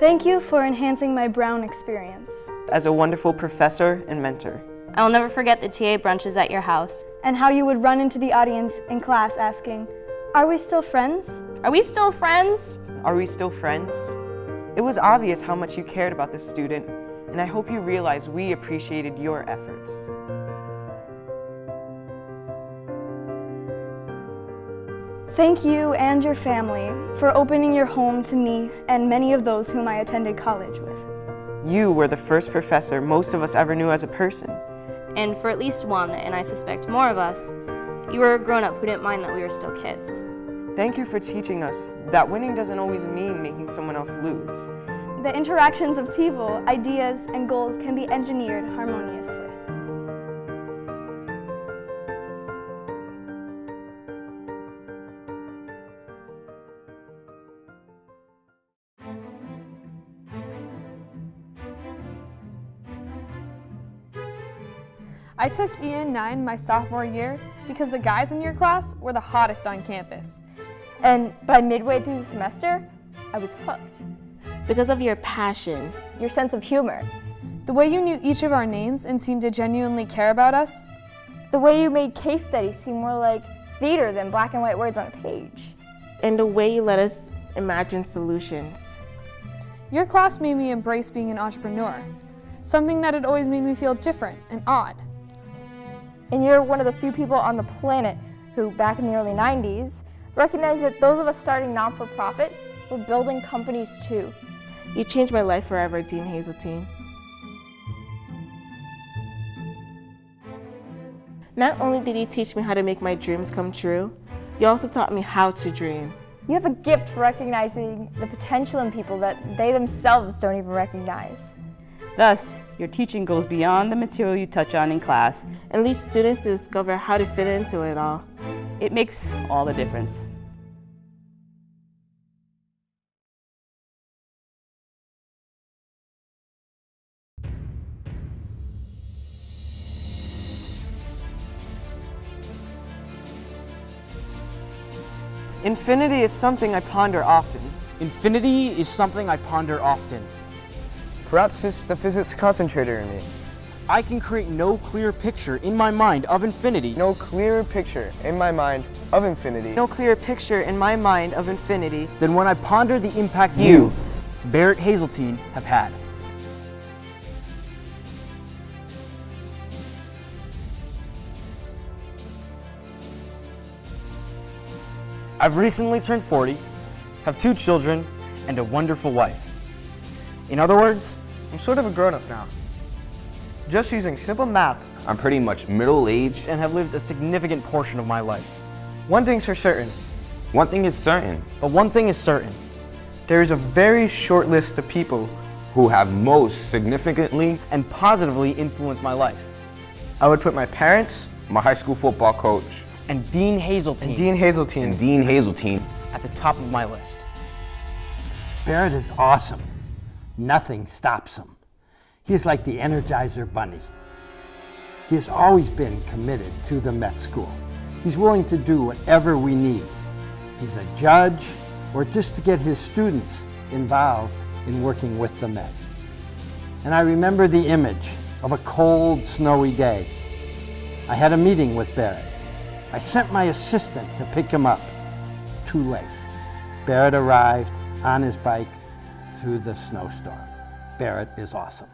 Thank you for enhancing my Brown experience. As a wonderful professor and mentor. I will never forget the TA brunches at your house. And how you would run into the audience in class asking, "Are we still friends? Are we still friends? Are we still friends?" It was obvious how much you cared about this student, and I hope you realize we appreciated your efforts. Thank you and your family for opening your home to me and many of those whom I attended college with. You were the first professor most of us ever knew as a person. And for at least one, and I suspect more of us, you were a grown-up who didn't mind that we were still kids. Thank you for teaching us that winning doesn't always mean making someone else lose. The interactions of people, ideas, and goals can be engineered harmoniously. I took EN9 my sophomore year because the guys in your class were the hottest on campus. And by midway through the semester, I was hooked. Because of your passion. Your sense of humor. The way you knew each of our names and seemed to genuinely care about us. The way you made case studies seem more like theater than black and white words on a page. And the way you let us imagine solutions. Your class made me embrace being an entrepreneur, something that had always made me feel different and odd. And you're one of the few people on the planet who, back in the early 90s, recognized that those of us starting non-for-profits were building companies too. You changed my life forever, Dean Hazeltine. Not only did you teach me how to make my dreams come true, you also taught me how to dream. You have a gift for recognizing the potential in people that they themselves don't even recognize. Thus, your teaching goes beyond the material you touch on in class and leads students to discover how to fit into it all. It makes all the difference. Infinity is something I ponder often. Infinity is something I ponder often. Perhaps it's the physics concentrator in me. I can create no clear picture in my mind of infinity. No clearer picture in my mind of infinity. No clearer picture in my mind of infinity than when I ponder the impact you, Barrett Hazeltine, have had. I've recently turned 40, have 2 children, and a wonderful wife. In other words, I'm sort of a grown-up now. Just using simple math, I'm pretty much middle-aged and have lived a significant portion of my life. One thing's for certain. One thing is certain. But one thing is certain. There is a very short list of people who have most significantly and positively influenced my life. I would put my parents, my high school football coach, and Dean Hazeltine, at the top of my list. Barrett is awesome. Nothing stops him. He's like the Energizer Bunny. He has always been committed to the Met School. He's willing to do whatever we need. He's a judge, or just to get his students involved in working with the Met. And I remember the image of a cold, snowy day. I had a meeting with Barrett. I sent my assistant to pick him up. Too late. Barrett arrived on his bike through the snowstorm. Barrett is awesome.